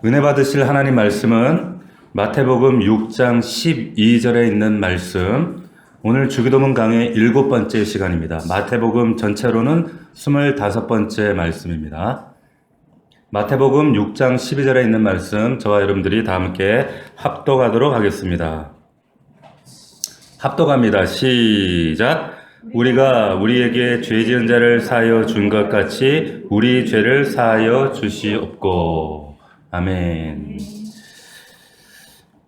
은혜 받으실 하나님 말씀은 마태복음 6장 12절에 있는 말씀, 오늘 주기도문 강의 7번째 시간입니다. 마태복음 전체로는 25번째 말씀입니다. 마태복음 6장 12절에 있는 말씀, 저와 여러분들이 다 함께 합독하도록 하겠습니다. 합독합니다. 시작. 우리가 우리에게 죄 지은 자를 사하여 준 것 같이 우리 죄를 사하여 주시옵고. 아멘.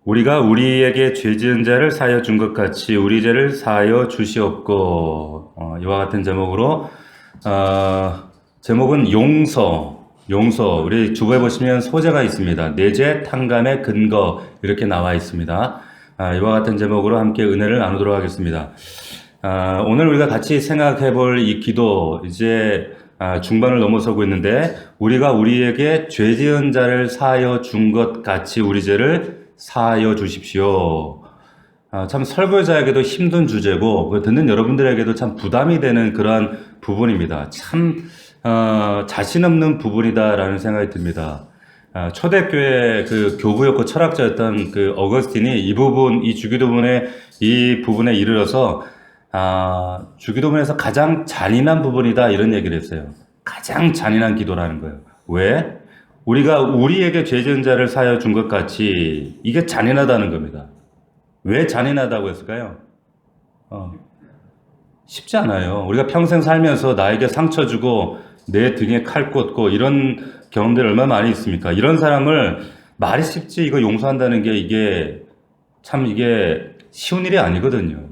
우리가 우리에게 죄 지은 자를 사하여 준 것 같이 우리 죄를 사하여 주시옵고. 이와 같은 제목으로 제목은 용서. 우리 주보에 보시면 소재가 있습니다. 내죄 탕감의 근거 이렇게 나와 있습니다. 이와 같은 제목으로 함께 은혜를 나누도록 하겠습니다. 오늘 우리가 같이 생각해 볼 이 기도 이제 중반을 넘어서고 있는데, 우리가 우리에게 죄 지은 자를 사하여 준 것 같이 우리 죄를 사하여 주십시오. 참 설교자에게도 힘든 주제고 듣는 여러분들에게도 참 부담이 되는 그러한 부분입니다. 참 자신 없는 부분이다라는 생각이 듭니다. 초대교회 그 교부였고 철학자였던 그 어거스틴이 이 주기도문의 이 부분에 이르러서 주기도문에서 가장 잔인한 부분이다 이런 얘기를 했어요. 가장 잔인한 기도라는 거예요. 왜? 우리가 우리에게 죄 지은 자를 사하여 준 것 같이, 이게 잔인하다는 겁니다. 왜 잔인하다고 했을까요? 쉽지 않아요. 우리가 평생 살면서 나에게 상처 주고 내 등에 칼 꽂고 이런 경험들 얼마나 많이 있습니까? 이런 사람을 말이 쉽지 이거 용서한다는 게 이게 쉬운 일이 아니거든요.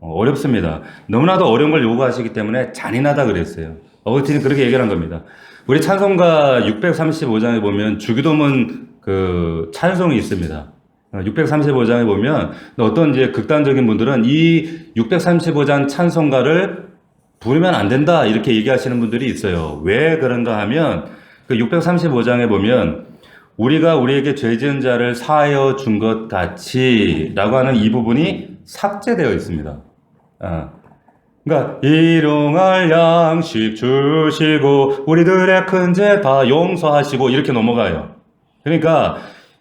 어렵습니다. 너무나도 어려운 걸 요구하시기 때문에 잔인하다 그랬어요. 어거스틴이 그렇게 얘기를 한 겁니다. 우리 찬송가 635장에 보면 주기도문 그 찬송이 있습니다. 635장에 보면 어떤 이제 극단적인 분들은 이 635장 찬송가를 부르면 안 된다 이렇게 얘기하시는 분들이 있어요. 왜 그런가 하면 그 635장에 보면 우리가 우리에게 죄 지은 자를 사하여 준 것 같이 라고 하는 이 부분이 삭제되어 있습니다. 그러니까 일용할 양식 주시고 우리들의 큰 죄 다 용서하시고 이렇게 넘어가요. 그러니까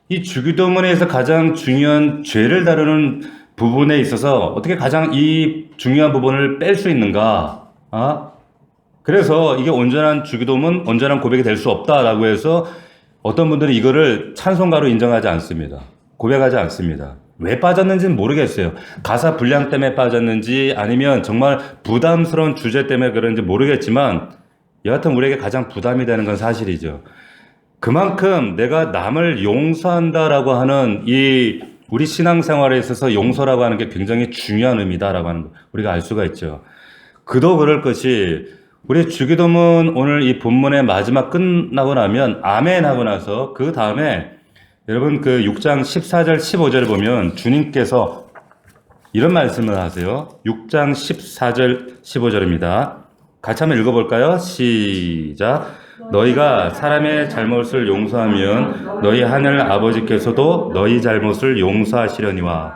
이 주기도문에서 가장 중요한 죄를 다루는 부분에 있어서 어떻게 가장 이 중요한 부분을 뺄 수 있는가? 그래서 이게 온전한 주기도문, 온전한 고백이 될 수 없다라고 해서 어떤 분들은 이거를 찬송가로 인정하지 않습니다. 고백하지 않습니다. 왜 빠졌는지는 모르겠어요. 가사 분량 때문에 빠졌는지 아니면 정말 부담스러운 주제 때문에 그런지 모르겠지만 여하튼 우리에게 가장 부담이 되는 건 사실이죠. 그만큼 내가 남을 용서한다라고 하는 이 우리 신앙생활에 있어서 용서라고 하는 게 굉장히 중요한 의미다라고 하는 거 우리가 알 수가 있죠. 그도 그럴 것이 우리 주기도문 오늘 이 본문의 마지막 끝나고 나면 아멘 하고 나서 그 다음에 여러분 그 6장 14절 15절을 보면 주님께서 이런 말씀을 하세요. 6장 14절 15절입니다. 같이 한번 읽어볼까요? 시작. 너희가 사람의 잘못을 용서하면 너희 하늘 아버지께서도 너희 잘못을 용서하시려니와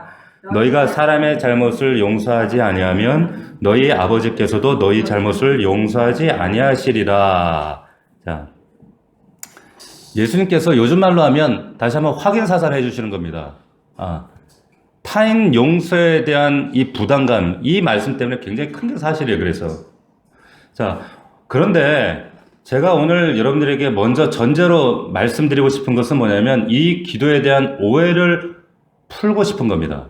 너희가 사람의 잘못을 용서하지 아니하면 너희 아버지께서도 너희 잘못을 용서하지 아니하시리라. 자, 예수님께서 요즘 말로 하면 다시 한번 확인사살 해주시는 겁니다. 타인 용서에 대한 이 부담감, 이 말씀 때문에 굉장히 큰 게 사실이에요. 그래서 자, 그런데 제가 오늘 여러분들에게 먼저 전제로 말씀드리고 싶은 것은 뭐냐면 이 기도에 대한 오해를 풀고 싶은 겁니다.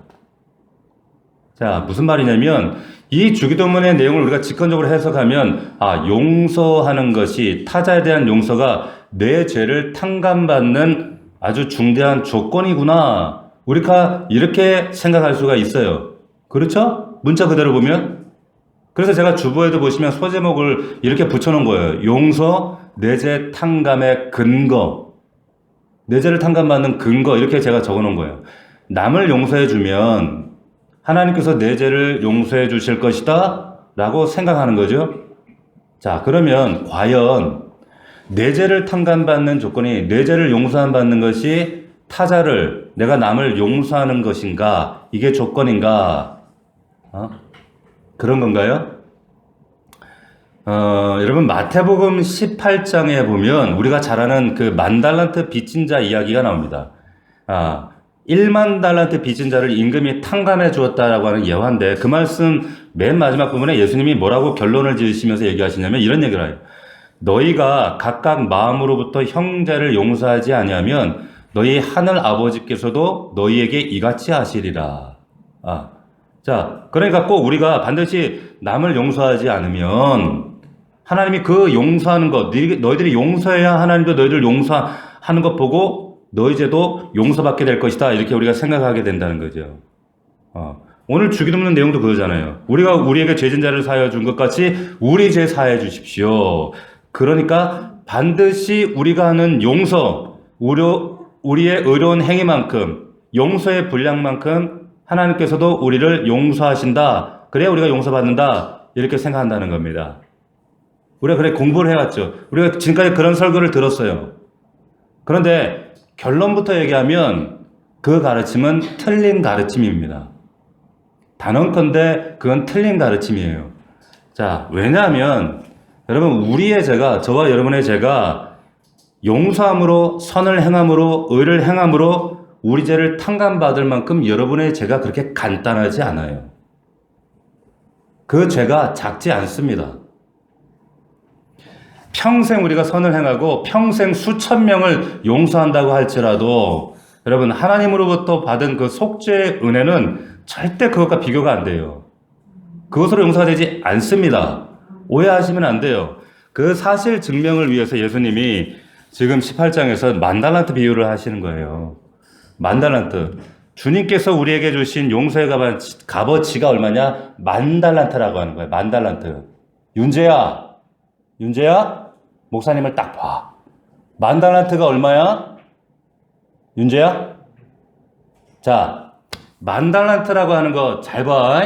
자, 무슨 말이냐면 이 주기도문의 내용을 우리가 직관적으로 해석하면 용서하는 것이, 타자에 대한 용서가 내 죄를 탕감받는 아주 중대한 조건이구나. 우리가 이렇게 생각할 수가 있어요. 그렇죠? 문자 그대로 보면. 그래서 제가 주보에도 보시면 소제목을 이렇게 붙여놓은 거예요. 용서, 내죄 탕감의 근거. 내죄를 탕감받는 근거 이렇게 제가 적어놓은 거예요. 남을 용서해주면 하나님께서 내 죄를 용서해 주실 것이다 라고 생각하는 거죠. 자, 그러면 과연 내 죄를 탕감받는 조건이 내 죄를 용서받는 것이 타자를, 내가 남을 용서하는 것인가? 이게 조건인가? 그런 건가요? 여러분 마태복음 18장에 보면 우리가 잘 아는 그 만 달란트 빚진 자 이야기가 나옵니다. 1만 달란트 빚진 자를 임금이 탕감해 주었다라고 하는 예화인데 그 말씀 맨 마지막 부분에 예수님이 뭐라고 결론을 지으시면서 얘기하시냐면 이런 얘기를 해요. 너희가 각각 마음으로부터 형제를 용서하지 아니하면 너희 하늘 아버지께서도 너희에게 이같이 하시리라. 자, 그러니까 꼭 우리가 반드시 남을 용서하지 않으면 하나님이 그 용서하는 것, 너희들이 용서해야 하나님도 너희를 용서하는 것 보고 너희 죄도 용서받게 될 것이다. 이렇게 우리가 생각하게 된다는 거죠. 오늘 주기도문 내용도 그거잖아요. 우리가 우리에게 죄진 자를 사하여 준 것 같이 우리 죄 사하여 주십시오. 그러니까 반드시 우리가 하는 용서, 우리의 의로운 행위만큼, 용서의 분량만큼 하나님께서도 우리를 용서하신다. 그래야 우리가 용서받는다. 이렇게 생각한다는 겁니다. 우리가 그래 공부를 해왔죠. 우리가 지금까지 그런 설교를 들었어요. 그런데 결론부터 얘기하면 그 가르침은 틀린 가르침입니다. 단언컨대 그건 틀린 가르침이에요. 자, 왜냐하면 여러분 우리의 죄가, 저와 여러분의 죄가 용서함으로, 선을 행함으로, 의를 행함으로 우리 죄를 탕감받을 만큼 여러분의 죄가 그렇게 간단하지 않아요. 그 죄가 작지 않습니다. 평생 우리가 선을 행하고 평생 수천 명을 용서한다고 할지라도 여러분 하나님으로부터 받은 그 속죄의 은혜는 절대 그것과 비교가 안 돼요. 그것으로 용서가 되지 않습니다. 오해하시면 안 돼요. 그 사실 증명을 위해서 예수님이 지금 18장에서 만 달란트 비유를 하시는 거예요. 만 달란트. 주님께서 우리에게 주신 용서의 값어치가 얼마냐? 만 달란트라고 하는 거예요. 만 달란트. 윤재야, 목사님을 딱 봐. 만 달란트가 얼마야? 윤재야? 자, 만 달란트라고 하는 거 잘 봐.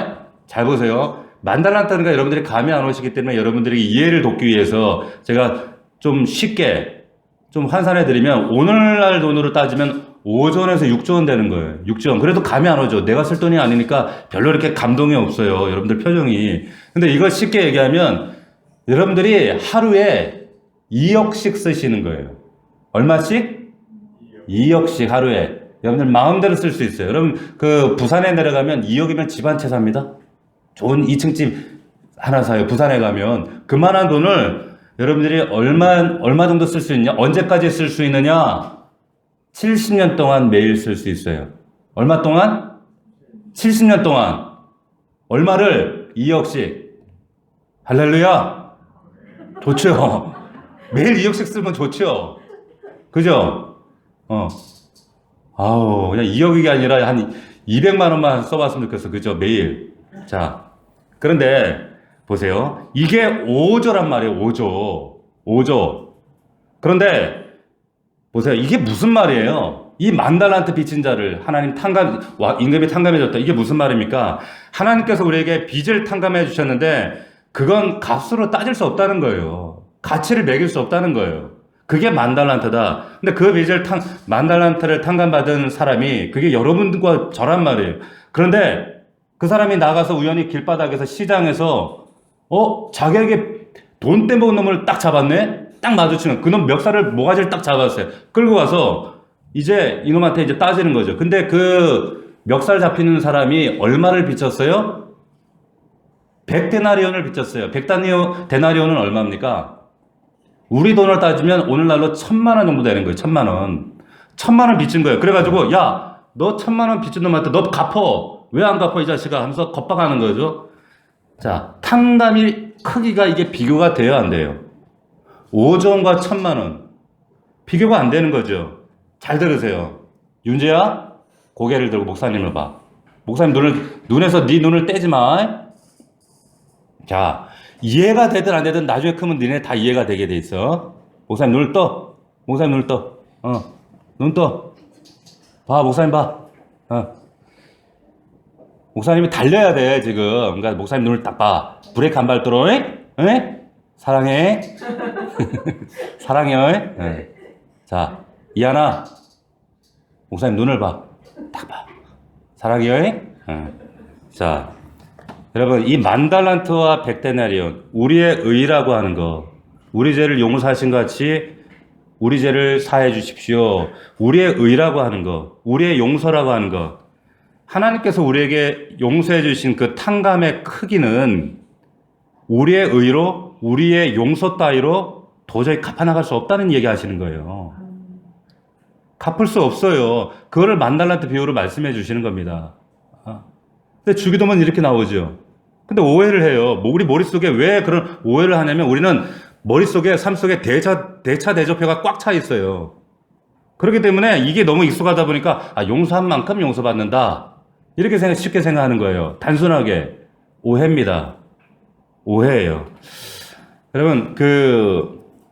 잘 보세요. 만 달란트니까 여러분들이 감이 안 오시기 때문에 여러분들에게 이해를 돕기 위해서 제가 좀 쉽게 좀 환산해 드리면 오늘날 돈으로 따지면 5조원에서 6조원 되는 거예요. 6조원. 그래도 감이 안 오죠. 내가 쓸 돈이 아니니까 별로 이렇게 감동이 없어요. 여러분들 표정이. 근데 이걸 쉽게 얘기하면 여러분들이 하루에 2억씩 쓰시는 거예요. 얼마씩? 2억씩 하루에. 여러분들 마음대로 쓸 수 있어요. 여러분 그 부산에 내려가면 2억이면 집 한 채 삽니다. 좋은 2층 집 하나 사요. 부산에 가면 그만한 돈을 여러분들이 얼마 정도 쓸 수 있냐? 언제까지 쓸 수 있느냐? 70년 동안 매일 쓸 수 있어요. 얼마 동안? 70년 동안. 얼마를? 2억씩. 할렐루야. 좋죠. 매일 2억씩 쓰면 좋죠. 그죠? 그냥 2억이 아니라 한 200만 원만 써봤으면 좋겠어. 그죠? 매일. 자, 그런데 보세요. 이게 5조란 말이에요. 5조. 그런데 보세요. 이게 무슨 말이에요? 이 만 달란트 빚진 자를 하나님 임금이 탕감해 줬다. 이게 무슨 말입니까? 하나님께서 우리에게 빚을 탕감해 주셨는데 그건 값으로 따질 수 없다는 거예요. 가치를 매길 수 없다는 거예요. 그게 만 달란트다. 근데 그 빚을 만 달란트를 탕감받은 사람이 그게 여러분과 저란 말이에요. 그런데 그 사람이 나가서 우연히 길바닥에서 시장에서 자기에게 돈 떼먹은 놈을 딱 잡았네? 딱 마주치는 그놈 멱살을 모가지를 딱 잡았어요. 끌고 가서 이제 이놈한테 이제 따지는 거죠. 근데 그 멱살 잡히는 사람이 얼마를 빚졌어요? 100데나리온을 빚졌어요. 100데나리온은 얼마입니까? 우리 돈을 따지면 오늘날로 1000만 원 정도 되는 거예요. 1000만 원. 1000만 원 빚진 거예요. 그래가지고 야, 너 1000만 원 빚진 놈한테 너 갚어. 왜 안 갚어 이 자식아 하면서 겁박하는 거죠. 자, 탕감이 크기가 이게 비교가 돼요, 안 돼요? 5조원과 1000만 원. 비교가 안 되는 거죠. 잘 들으세요. 윤재야, 고개를 들고 목사님을 봐. 목사님 눈에서 네 눈을 떼지 마. 자, 이해가 되든 안 되든 나중에 크면 니네 다 이해가 되게 돼 있어. 목사님 눈을 떠. 눈 떠. 봐, 목사님 봐. 목사님이 달려야 돼, 지금. 그러니까 목사님 눈을 딱 봐. 브레이크 안 밟도록, 에? 사랑해. 사랑해. 네. 자, 이하나. 목사님 눈을 봐. 딱 봐. 사랑해. 자, 여러분, 이 10,000달란트와 100데나리온, 우리의 의라고 하는 거, 우리 죄를 용서하신 것 같이 우리 죄를 사해 주십시오. 우리의 의라고 하는 거, 우리의 용서라고 하는 거, 하나님께서 우리에게 용서해 주신 그 탕감의 크기는 우리의 의로, 우리의 용서 따위로 도저히 갚아나갈 수 없다는 얘기 하시는 거예요. 갚을 수 없어요. 그거를 10,000달란트 비유로 말씀해 주시는 겁니다. 근데 주기도문 이렇게 나오죠. 근데 오해를 해요. 우리 머릿속에 왜 그런 오해를 하냐면 우리는 머릿속에, 삶 속에 대조표가 꽉 차 있어요. 그렇기 때문에 이게 너무 익숙하다 보니까 용서한 만큼 용서받는다. 이렇게 쉽게 생각하는 거예요. 단순하게. 오해입니다. 오해예요. 여러분,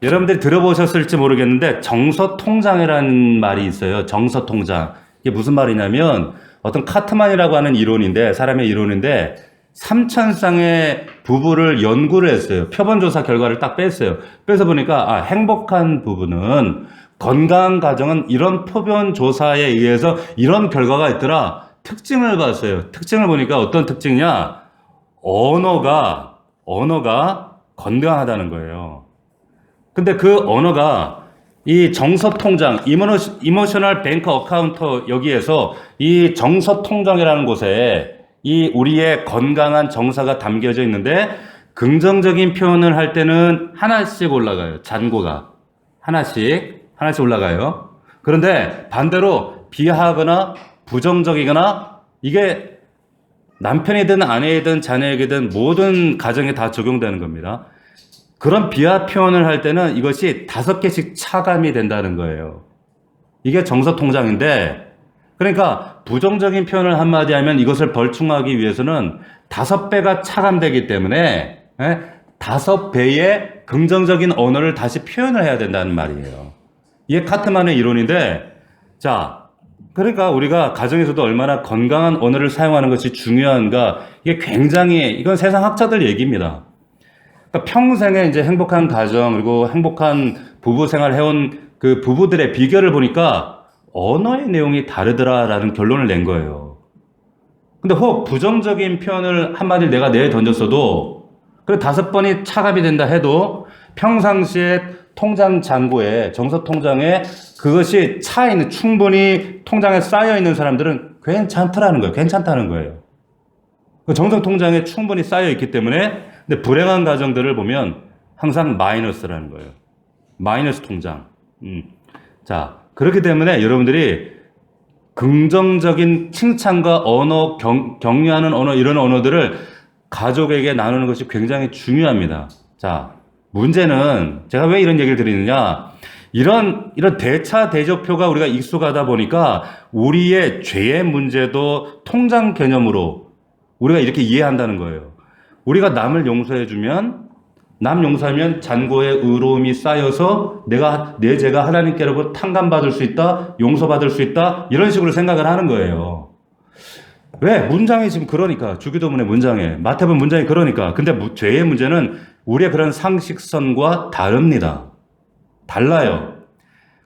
여러분들이 들어보셨을지 모르겠는데 정서통장이라는 말이 있어요. 정서통장. 이게 무슨 말이냐면 어떤 카트만이라고 하는 이론인데, 사람의 이론인데 3,000쌍의 부부를 연구를 했어요. 표본조사 결과를 딱 뺐어요. 빼서 보니까 행복한 부부는, 건강한 가정은 이런 표본조사에 의해서 이런 결과가 있더라. 특징을 봤어요. 특징을 보니까 어떤 특징이냐? 언어가 건강하다는 거예요. 근데 그 언어가 이 정서통장, 이모셔널 뱅크 어카운터, 여기에서 이 정서통장이라는 곳에 이 우리의 건강한 정서가 담겨져 있는데, 긍정적인 표현을 할 때는 하나씩 올라가요. 잔고가. 하나씩 올라가요. 그런데 반대로 비하하거나 부정적이거나, 이게 남편이든 아내이든 자녀에게든 모든 가정에 다 적용되는 겁니다. 그런 비하 표현을 할 때는 이것이 5개씩 차감이 된다는 거예요. 이게 정서통장인데, 그러니까 부정적인 표현을 한마디 하면 이것을 벌충하기 위해서는 5배가 차감되기 때문에 5배의 긍정적인 언어를 다시 표현을 해야 된다는 말이에요. 이게 카트만의 이론인데, 자, 그러니까 우리가 가정에서도 얼마나 건강한 언어를 사용하는 것이 중요한가, 이게 굉장히, 이건 세상 학자들 얘기입니다. 그러니까 평생에 이제 행복한 가정, 그리고 행복한 부부 생활을 해온 그 부부들의 비결을 보니까 언어의 내용이 다르더라라는 결론을 낸 거예요. 근데 혹 부정적인 표현을 한마디 내가 던졌어도, 그래 5번이 차감이 된다 해도 평상시에 통장 잔고에, 정서통장에 그것이 충분히 통장에 쌓여 있는 사람들은 괜찮다는 거예요. 그 정서통장에 충분히 쌓여 있기 때문에. 근데 불행한 가정들을 보면 항상 마이너스라는 거예요. 마이너스 통장. 자, 그렇기 때문에 여러분들이 긍정적인 칭찬과 언어, 격려하는 언어, 이런 언어들을 가족에게 나누는 것이 굉장히 중요합니다. 자, 문제는 제가 왜 이런 얘기를 드리느냐, 이런 대차대조표가 우리가 익숙하다 보니까 우리의 죄의 문제도 통장 개념으로 우리가 이렇게 이해한다는 거예요. 우리가 남을 용서해주면, 남 용서하면 잔고에 의로움이 쌓여서 내 죄가 하나님께로부터 탕감받을 수 있다, 용서받을 수 있다, 이런 식으로 생각을 하는 거예요. 왜? 문장이 지금 그러니까, 주기도문의 문장에, 마태복음 문장이 그러니까. 근데 죄의 문제는 우리의 그런 상식선과 다릅니다. 달라요.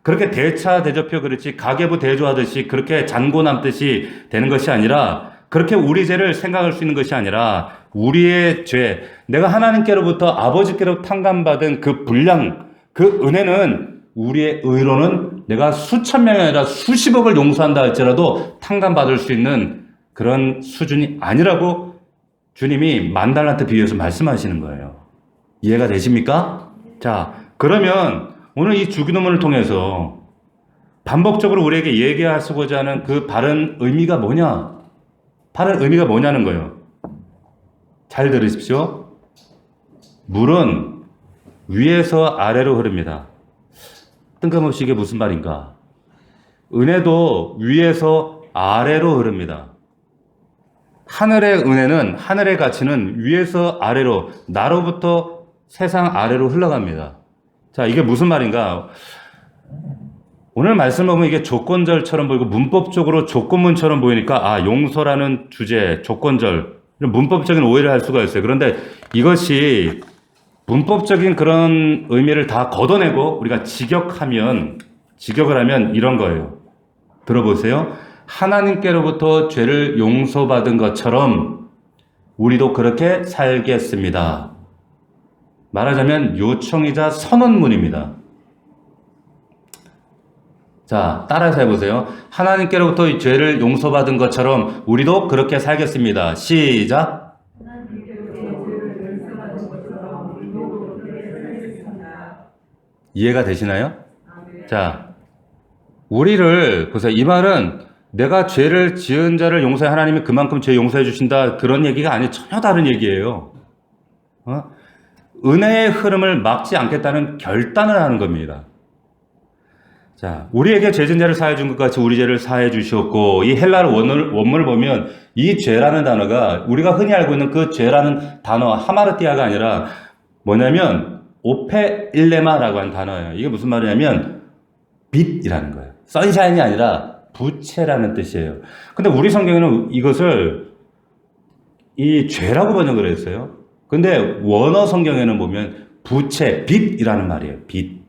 그렇게 대차대조표, 그렇지 가계부 대조하듯이 그렇게 잔고 남듯이 되는 것이 아니라, 그렇게 우리 죄를 생각할 수 있는 것이 아니라, 우리의 죄, 내가 하나님께로부터, 아버지께로 탕감받은 그 분량, 그 은혜는 우리의 의로는 내가 수천 명이 아니라 수십억을 용서한다 할지라도 탕감받을 수 있는 그런 수준이 아니라고 주님이 10,000달란트 비유에서 말씀하시는 거예요. 이해가 되십니까? 자, 그러면 오늘 이 주기도문을 통해서 반복적으로 우리에게 얘기하시고자 하는 그 바른 의미가 뭐냐? 바른 의미가 뭐냐는 거예요. 잘 들으십시오. 물은 위에서 아래로 흐릅니다. 뜬금없이 이게 무슨 말인가? 은혜도 위에서 아래로 흐릅니다. 하늘의 은혜는, 하늘의 가치는 위에서 아래로, 나로부터 세상 아래로 흘러갑니다. 자, 이게 무슨 말인가? 오늘 말씀을 보면 이게 조건절처럼 보이고 문법적으로 조건문처럼 보이니까 용서라는 주제, 조건절, 이런 문법적인 오해를 할 수가 있어요. 그런데 이것이 문법적인 그런 의미를 다 걷어내고 우리가 직역을 하면 이런 거예요. 들어보세요. 하나님께로부터 죄를 용서받은 것처럼 우리도 그렇게 살겠습니다. 말하자면 요청이자 선언문입니다. 자, 따라서 해보세요. 하나님께로부터 이 죄를 용서받은 것처럼 우리도 그렇게 살겠습니다. 시작. 이해가 되시나요? 자, 우리를 보세요. 이 말은 내가 죄를 지은 자를 용서해 하나님이 그만큼 죄 용서해 주신다 그런 얘기가 아니에요. 전혀 다른 얘기예요. 은혜의 흐름을 막지 않겠다는 결단을 하는 겁니다. 자, 우리에게 죄 지은 자를 사해 준 것 같이 우리 죄를 사해 주셨고, 이 헬라어 원문을 보면 이 죄라는 단어가 우리가 흔히 알고 있는 그 죄라는 단어 하마르티아가 아니라 뭐냐면 오페 일레마라고 하는 단어예요. 이게 무슨 말이냐면 빛이라는 거예요. 선샤인이 아니라 부채라는 뜻이에요. 근데 우리 성경에는 이것을 이 죄라고 번역을 했어요. 근데 원어 성경에는 보면 부채, 빛이라는 말이에요. 빛.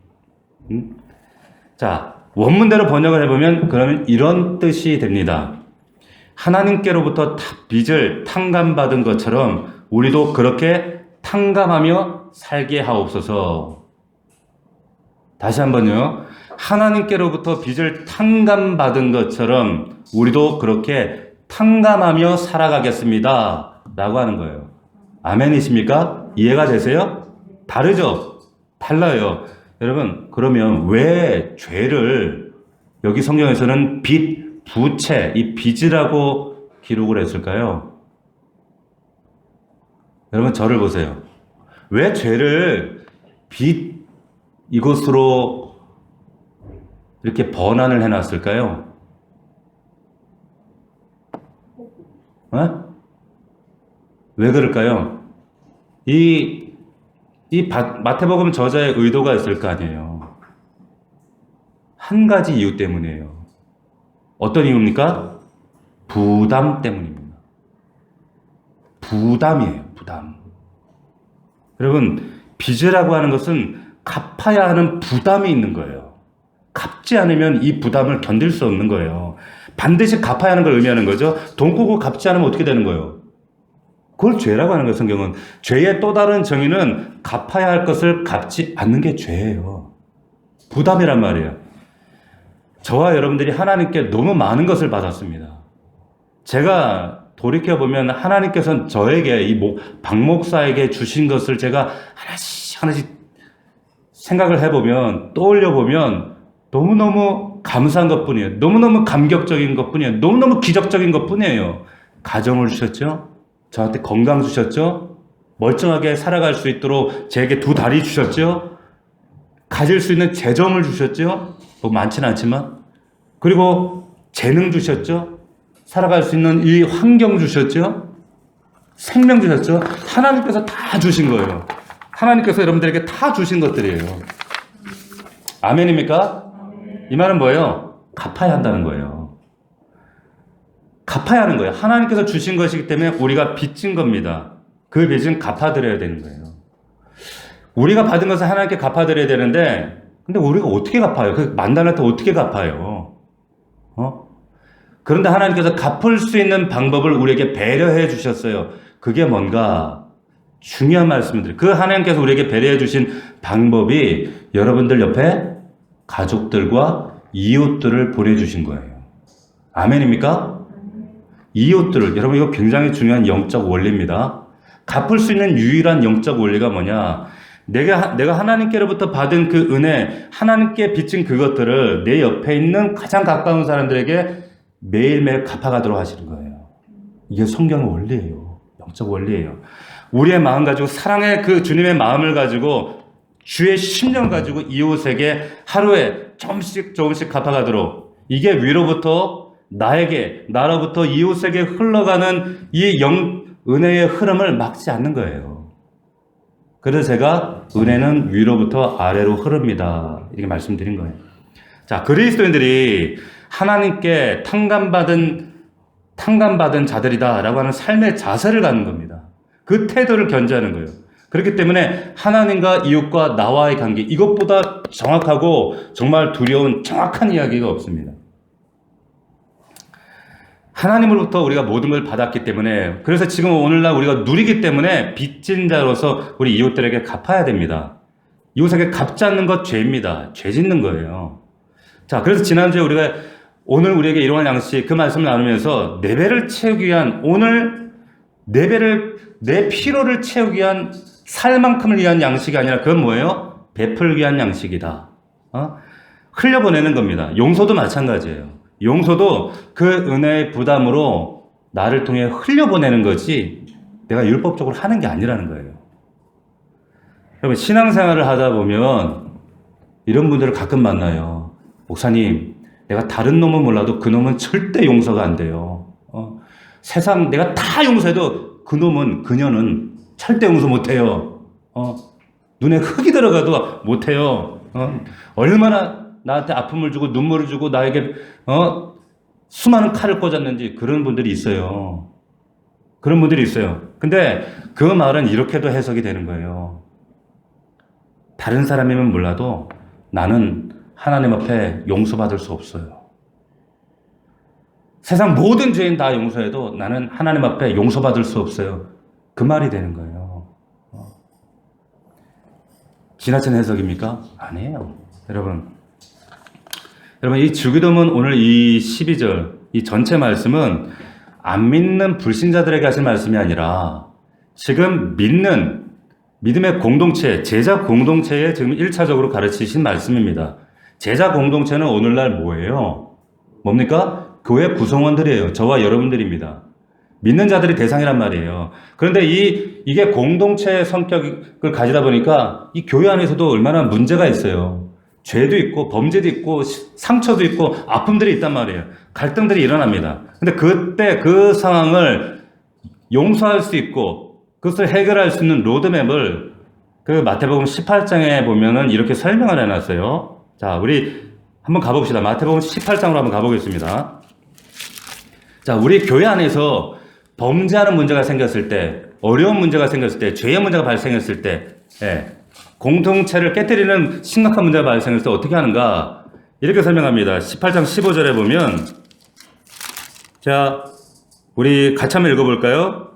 자, 원문대로 번역을 해보면 그러면 이런 뜻이 됩니다. 하나님께로부터 빚을 탕감받은 것처럼 우리도 그렇게 탕감하며 살게 하옵소서. 다시 한번요. 하나님께로부터 빚을 탕감받은 것처럼 우리도 그렇게 탕감하며 살아가겠습니다. 라고 하는 거예요. 아멘이십니까? 이해가 되세요? 다르죠? 달라요. 여러분, 그러면 왜 죄를 여기 성경에서는 빚, 부채, 이 빚이라고 기록을 했을까요? 여러분, 저를 보세요. 왜 죄를 빚 이것으로 이렇게 번안을 해놨을까요? 왜 그럴까요? 이 마태복음 저자의 의도가 있을 거 아니에요. 한 가지 이유 때문이에요. 어떤 이유입니까? 부담 때문입니다. 부담이에요. 부담. 여러분, 빚이라고 하는 것은 갚아야 하는 부담이 있는 거예요. 갚지 않으면 이 부담을 견딜 수 없는 거예요. 반드시 갚아야 하는 걸 의미하는 거죠. 돈 꾸고 갚지 않으면 어떻게 되는 거예요? 그걸 죄라고 하는 거예요. 성경은. 죄의 또 다른 정의는 갚아야 할 것을 갚지 않는 게 죄예요. 부담이란 말이에요. 저와 여러분들이 하나님께 너무 많은 것을 받았습니다. 제가 돌이켜보면 하나님께서는 저에게 박 목사에게 주신 것을 제가 하나씩 생각을 해보면, 떠올려보면 너무너무 감사한 것 뿐이에요. 너무너무 감격적인 것 뿐이에요. 너무너무 기적적인 것 뿐이에요. 가정을 주셨죠? 저한테 건강 주셨죠? 멀쩡하게 살아갈 수 있도록 제게 2다리 주셨죠? 가질 수 있는 재정을 주셨죠? 뭐 많지는 않지만. 그리고 재능 주셨죠? 살아갈 수 있는 이 환경 주셨죠? 생명 주셨죠? 하나님께서 다 주신 거예요. 하나님께서 여러분들에게 다 주신 것들이에요. 아멘입니까? 이 말은 뭐예요? 갚아야 한다는 거예요. 갚아야 하는 거예요. 하나님께서 주신 것이기 때문에 우리가 빚진 겁니다. 그 빚은 갚아드려야 되는 거예요. 우리가 받은 것을 하나님께 갚아드려야 되는데, 근데 우리가 어떻게 갚아요? 그 만달한테 어떻게 갚아요? 그런데 하나님께서 갚을 수 있는 방법을 우리에게 배려해 주셨어요. 그게 뭔가 중요한 말씀을 드려요. 그 하나님께서 우리에게 배려해 주신 방법이 여러분들 옆에 가족들과 이웃들을 보내주신 거예요. 아멘입니까? 이웃들을, 여러분 이거 굉장히 중요한 영적 원리입니다. 갚을 수 있는 유일한 영적 원리가 뭐냐? 내가 하나님께로부터 받은 그 은혜, 하나님께 빚진 그것들을 내 옆에 있는 가장 가까운 사람들에게 매일매일 갚아가도록 하시는 거예요. 이게 성경의 원리예요. 영적 원리예요. 우리의 마음 가지고, 사랑의 그 주님의 마음을 가지고, 주의 심령 가지고 이웃에게 하루에 조금씩 갚아가도록, 이게 위로부터 나로부터 이웃에게 흘러가는 이 은혜의 흐름을 막지 않는 거예요. 그래서 제가 은혜는 위로부터 아래로 흐릅니다. 이렇게 말씀드린 거예요. 자, 그리스도인들이 하나님께 탕감받은 자들이다라고 하는 삶의 자세를 갖는 겁니다. 그 태도를 견지하는 거예요. 그렇기 때문에 하나님과 이웃과 나와의 관계, 이것보다 정확하고 정말 두려운 정확한 이야기가 없습니다. 하나님으로부터 우리가 모든 걸 받았기 때문에, 그래서 지금 오늘날 우리가 누리기 때문에 빚진 자로서 우리 이웃들에게 갚아야 됩니다. 이웃에게 갚지 않는 것 죄입니다. 죄 짓는 거예요. 자, 그래서 지난주에 오늘 우리에게 일용할 양식 그 말씀을 나누면서 내 배를 채우기 위한, 오늘 내 피로를 채우기 위한, 살 만큼을 위한 양식이 아니라 그건 뭐예요? 베풀기 위한 양식이다. 흘려보내는 겁니다. 용서도 마찬가지예요. 용서도 그 은혜의 부담으로 나를 통해 흘려보내는 거지 내가 율법적으로 하는 게 아니라는 거예요. 여러분, 신앙생활을 하다 보면 이런 분들을 가끔 만나요. 목사님, 내가 다른 놈은 몰라도 그 놈은 절대 용서가 안 돼요. 세상 내가 다 용서해도 그녀는 절대 용서 못해요. 눈에 흙이 들어가도 못해요. 얼마나 나한테 아픔을 주고 눈물을 주고 나에게 수많은 칼을 꽂았는지. 그런 분들이 있어요. 그런 분들이 있어요. 근데 그 말은 이렇게도 해석이 되는 거예요. 다른 사람이면 몰라도 나는 하나님 앞에 용서받을 수 없어요. 세상 모든 죄인 다 용서해도 나는 하나님 앞에 용서받을 수 없어요. 그 말이 되는 거예요. 지나친 해석입니까? 아니에요. 여러분, 이 주기도문 오늘 이 12절, 이 전체 말씀은 안 믿는 불신자들에게 하신 말씀이 아니라 지금 믿음의 공동체, 제자 공동체에 지금 1차적으로 가르치신 말씀입니다. 제자 공동체는 오늘날 뭐예요? 뭡니까? 교회 구성원들이에요. 저와 여러분들입니다. 믿는 자들이 대상이란 말이에요. 그런데 이게 공동체의 성격을 가지다 보니까 이 교회 안에서도 얼마나 문제가 있어요. 죄도 있고 범죄도 있고 상처도 있고 아픔들이 있단 말이에요. 갈등들이 일어납니다. 근데 그때 그 상황을 용서할 수 있고 그것을 해결할 수 있는 로드맵을 그 마태복음 18장에 보면은 이렇게 설명을 해놨어요. 자, 우리 한번 가봅시다. 마태복음 18장으로 한번 가보겠습니다. 자, 우리 교회 안에서 범죄하는 문제가 생겼을 때, 어려운 문제가 생겼을 때, 죄의 문제가 발생했을 때, 공동체를 깨뜨리는 심각한 문제가 발생했을 때 어떻게 하는가? 이렇게 설명합니다. 18장 15절에 보면, 자, 우리 같이 한번 읽어볼까요?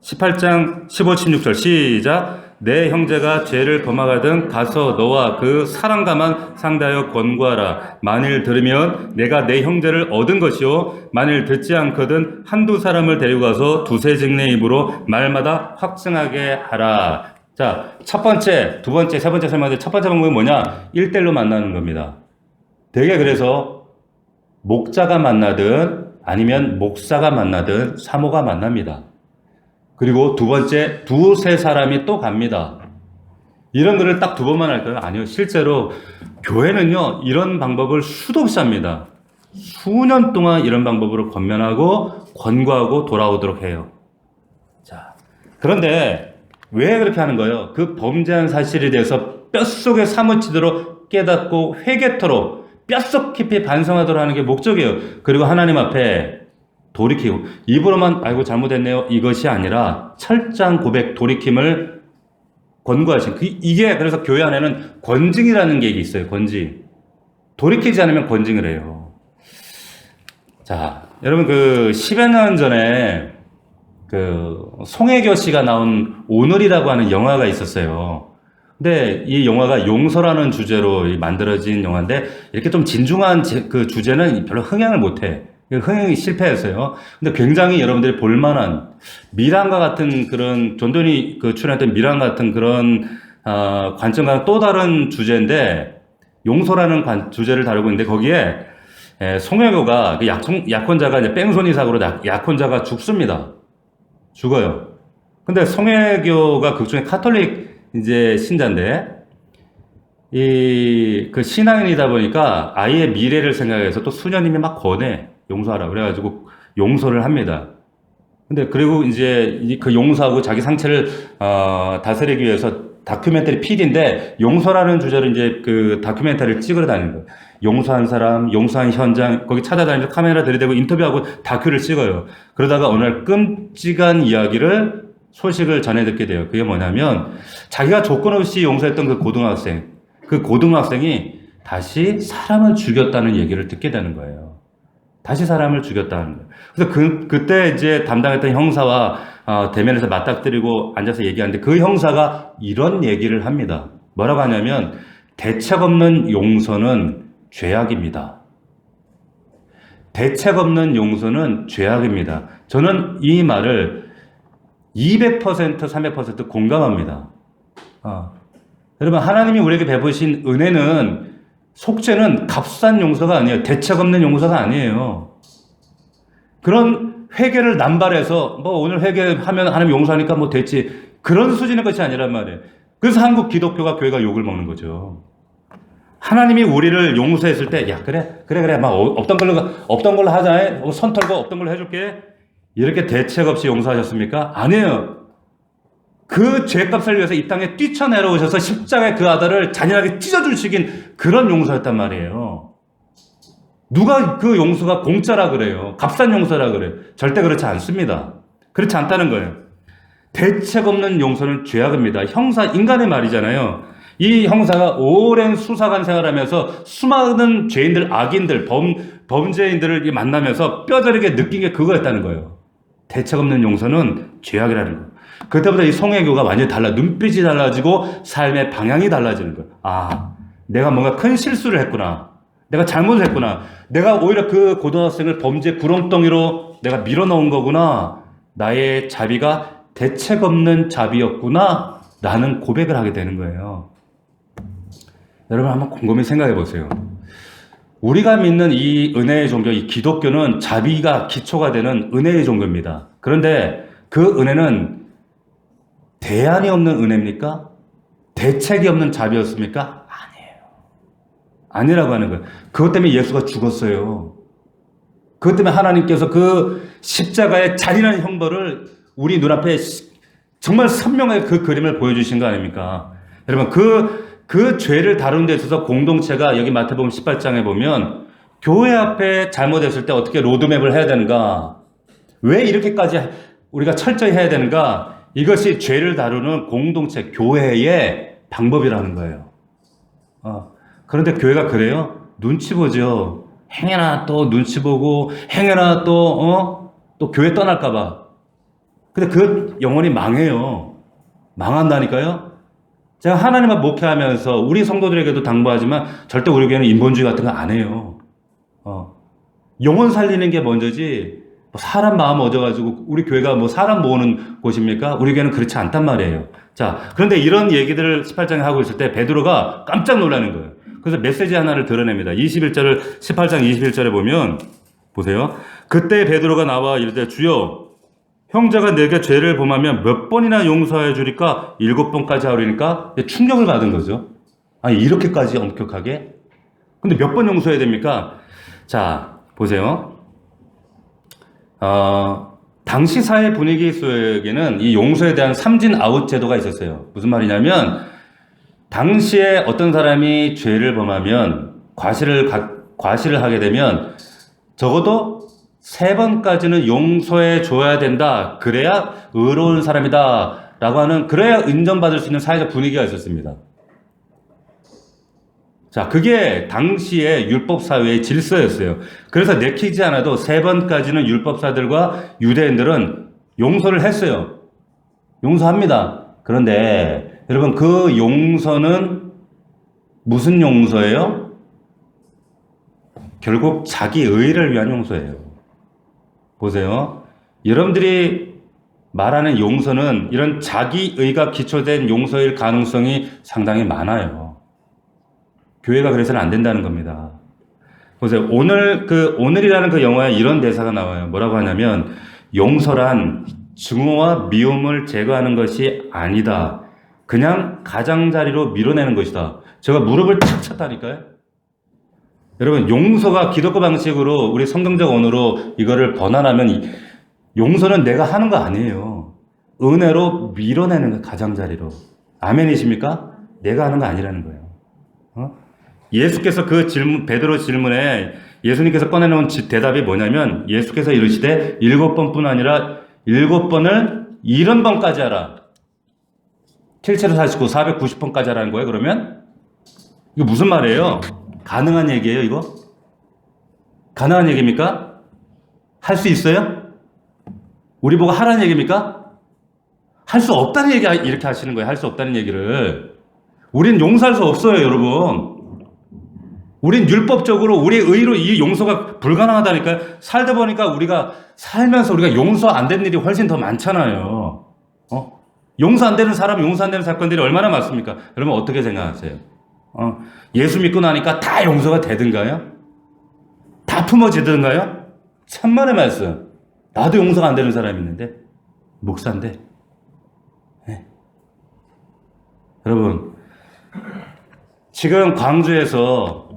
18장 15, 16절 시작. 내 형제가 죄를 범하거든 가서 너와 그 사랑가만 상대하여 권고하라. 만일 들으면 내가 내 형제를 얻은 것이요 만일 듣지 않거든 한두 사람을 데리고 가서 두세 증례 입으로 말마다 확증하게 하라. 자, 첫 번째, 두 번째, 세 번째 설명인데 첫 번째 방법이 뭐냐? 1대1로 만나는 겁니다. 되게 그래서 목자가 만나든 아니면 목사가 만나든 사모가 만납니다. 그리고 두 번째, 두세 사람이 또 갑니다. 이런 거를 딱 두 번만 할까요? 아니요. 실제로 교회는요, 이런 방법을 수도 없이 합니다. 수년 동안 이런 방법으로 권면하고 권고하고 돌아오도록 해요. 자, 그런데 왜 그렇게 하는 거예요? 그 범죄한 사실에 대해서 뼛속에 사무치도록 깨닫고 회개토록 뼛속 깊이 반성하도록 하는 게 목적이에요. 그리고 하나님 앞에 돌이키고, 입으로만 아이고 잘못했네요 이것이 아니라 철저한 고백, 돌이킴을 권고하신 이게 그래서 교회 안에는 권징이라는 게 있어요. 권징. 돌이키지 않으면 권징을 해요. 자, 여러분 그 10여 년 전에 그 송혜교 씨가 나온 오늘이라고 하는 영화가 있었어요. 근데 이 영화가 용서라는 주제로 만들어진 영화인데 이렇게 좀 진중한 그 주제는 별로 흥행을 못해. 흥행이 실패했어요. 근데 굉장히 여러분들이 볼만한 미란과 같은 그런 존돈이 그 출연했던 미란 같은 그런 관점과는 또 다른 주제인데 용서라는 주제를 다루고 있는데 거기에 송혜교가 그 약혼자가 이제 뺑소니 사고로 약혼자가 죽습니다. 죽어요. 근데 송혜교가 극중에 카톨릭 이제 신자인데 그 신앙인이다 보니까 아이의 미래를 생각해서 또 수녀님이 막 권해. 용서하라. 그래가지고 용서를 합니다. 근데 그리고 이제 그 용서하고 자기 상처를 다스리기 위해서 다큐멘터리 PD인데 용서라는 주제로 이제 그 다큐멘터리를 찍으러 다니는 거예요. 용서한 사람, 용서한 현장 거기 찾아다니면서 카메라 들이대고 인터뷰하고 다큐를 찍어요. 그러다가 어느 날 끔찍한 이야기를 소식을 전해 듣게 돼요. 그게 뭐냐면 자기가 조건 없이 용서했던 그 고등학생이 다시 사람을 죽였다는 얘기를 듣게 되는 거예요. 다시 사람을 죽였다는 거예요. 그래서 그때 이제 담당했던 형사와 대면에서 맞닥뜨리고 앉아서 얘기하는데 그 형사가 이런 얘기를 합니다. 뭐라고 하냐면 대책 없는 용서는 죄악입니다. 대책 없는 용서는 죄악입니다. 저는 이 말을 200%, 300% 공감합니다. 여러분, 하나님이 우리에게 베푸신 은혜는, 속죄는 값싼 용서가 아니에요. 대책 없는 용서가 아니에요. 그런 회개를 남발해서 뭐 오늘 회개하면 하나님 용서하니까 뭐 됐지, 그런 수준의 것이 아니란 말이에요. 그래서 한국 기독교가, 교회가 욕을 먹는 거죠. 하나님이 우리를 용서했을 때, 야, 그래, 막 없던 걸로 하자. 선 털고 없던 걸로 해줄게. 이렇게 대책 없이 용서하셨습니까? 아니에요. 그 죄값을 위해서 이 땅에 뛰쳐내려오셔서 십자가의 그 아들을 잔인하게 찢어주시긴 그런 용서였단 말이에요. 누가 그 용서가 공짜라 그래요? 값싼 용서라 그래요? 절대 그렇지 않습니다. 그렇지 않다는 거예요. 대책 없는 용서는 죄악입니다. 형사, 인간의 말이잖아요. 이 형사가 오랜 수사관 생활하면서 수많은 죄인들, 악인들, 범죄인들을 만나면서 뼈저리게 느낀 게 그거였다는 거예요. 대책 없는 용서는 죄악이라는 거예요. 그때부터 이 송혜교가 완전히 눈빛이 달라지고 삶의 방향이 달라지는 거예요. 내가 뭔가 큰 실수를 했구나. 내가 잘못을 했구나. 내가 오히려 그 고등학생을 범죄 구렁텅이로 내가 밀어넣은 거구나. 나의 자비가 대책 없는 자비였구나. 라는 고백을 하게 되는 거예요. 여러분, 한번 곰곰이 생각해 보세요. 우리가 믿는 이 은혜의 종교, 이 기독교는 자비가 기초가 되는 은혜의 종교입니다. 그런데 그 은혜는 대안이 없는 은혜입니까? 대책이 없는 자비였습니까? 아니에요. 아니라고 하는 거예요. 그것 때문에 예수가 죽었어요. 그것 때문에 하나님께서 그 십자가의 잔인한 형벌을 우리 눈앞에 정말 선명하게 그 그림을 보여주신 거 아닙니까? 여러분, 그 죄를 다루는 데 있어서 공동체가, 여기 마태복음 18장에 보면 교회 앞에 잘못했을 때 어떻게 로드맵을 해야 되는가? 왜 이렇게까지 우리가 철저히 해야 되는가? 이것이 죄를 다루는 공동체, 교회의 방법이라는 거예요. 그런데 교회가 그래요? 눈치 보죠. 행여나 또 눈치 보고, 행여나 또 교회 떠날까봐. 근데 그 영혼이 망해요. 망한다니까요? 제가 하나님을 목회하면서 우리 성도들에게도 당부하지만 절대 우리 교회는 인본주의 같은 거 안 해요. 영혼 살리는 게 먼저지, 사람 마음 얻어가지고 우리 교회가 뭐 사람 모으는 곳입니까? 우리 교회는 그렇지 않단 말이에요. 자, 그런데 이런 얘기들을 18장에 하고 있을 때 베드로가 깜짝 놀라는 거예요. 그래서 메시지 하나를 드러냅니다. 18장 21절에 보면, 보세요. 그때 베드로가 나와 이르되, 주여, 형제가 내게 죄를 범하면 몇 번이나 용서해 주리까? 7번까지 하리니까? 충격을 받은 거죠. 아니, 이렇게까지 엄격하게? 근데 몇 번 용서해야 됩니까? 자, 보세요. 당시 사회 분위기 속에는 이 용서에 대한 삼진 아웃 제도가 있었어요. 무슨 말이냐면, 당시에 어떤 사람이 죄를 범하면, 과실을 하게 되면, 적어도 3번까지는 용서해 줘야 된다. 그래야 의로운 사람이다. 라고 하는, 그래야 인정받을 수 있는 사회적 분위기가 있었습니다. 자, 그게 당시의 율법사회의 질서였어요. 그래서 내키지 않아도 3번까지는 율법사들과 유대인들은 용서를 했어요. 용서합니다. 그런데 여러분, 그 용서는 무슨 용서예요? 결국 자기 의를 위한 용서예요. 보세요. 여러분들이 말하는 용서는 이런 자기 의가 기초된 용서일 가능성이 상당히 많아요. 교회가 그래서는 안 된다는 겁니다. 보세요. 오늘이라는 그 영화에 이런 대사가 나와요. 뭐라고 하냐면, 용서란 증오와 미움을 제거하는 것이 아니다. 그냥 가장자리로 밀어내는 것이다. 제가 무릎을 탁 쳤다니까요. 여러분, 용서가 기독교 방식으로, 우리 성경적 언어로 이거를 번안하면, 용서는 내가 하는 거 아니에요. 은혜로 밀어내는 거, 가장자리로. 아멘이십니까? 내가 하는 거 아니라는 거예요. 예수께서 그 베드로 질문에 예수님께서 꺼내놓은 대답이 뭐냐면, 예수께서 이르시되 7번뿐 아니라 7번을 70번까지 하라. 7채로 49, 490번까지 하라는 거예요, 그러면? 이거 무슨 말이에요? 가능한 얘기예요, 이거? 가능한 얘기입니까? 할 수 있어요? 우리 보고 하라는 얘기입니까? 할 수 없다는 얘기 이렇게 하시는 거예요. 할 수 없다는 얘기를. 우린 용서할 수 없어요, 여러분. 우린 율법적으로 우리 의로 이 용서가 불가능하다니까요. 살다 보니까 우리가 살면서 우리가 용서 안 되는 일이 훨씬 더 많잖아요. 용서 안 되는 사람, 용서 안 되는 사건들이 얼마나 많습니까? 여러분 어떻게 생각하세요? 예수 믿고 나니까 다 용서가 되든가요? 다 품어지든가요? 천만의 말씀. 나도 용서가 안 되는 사람이 있는데 목사인데. 네. 여러분 지금 광주에서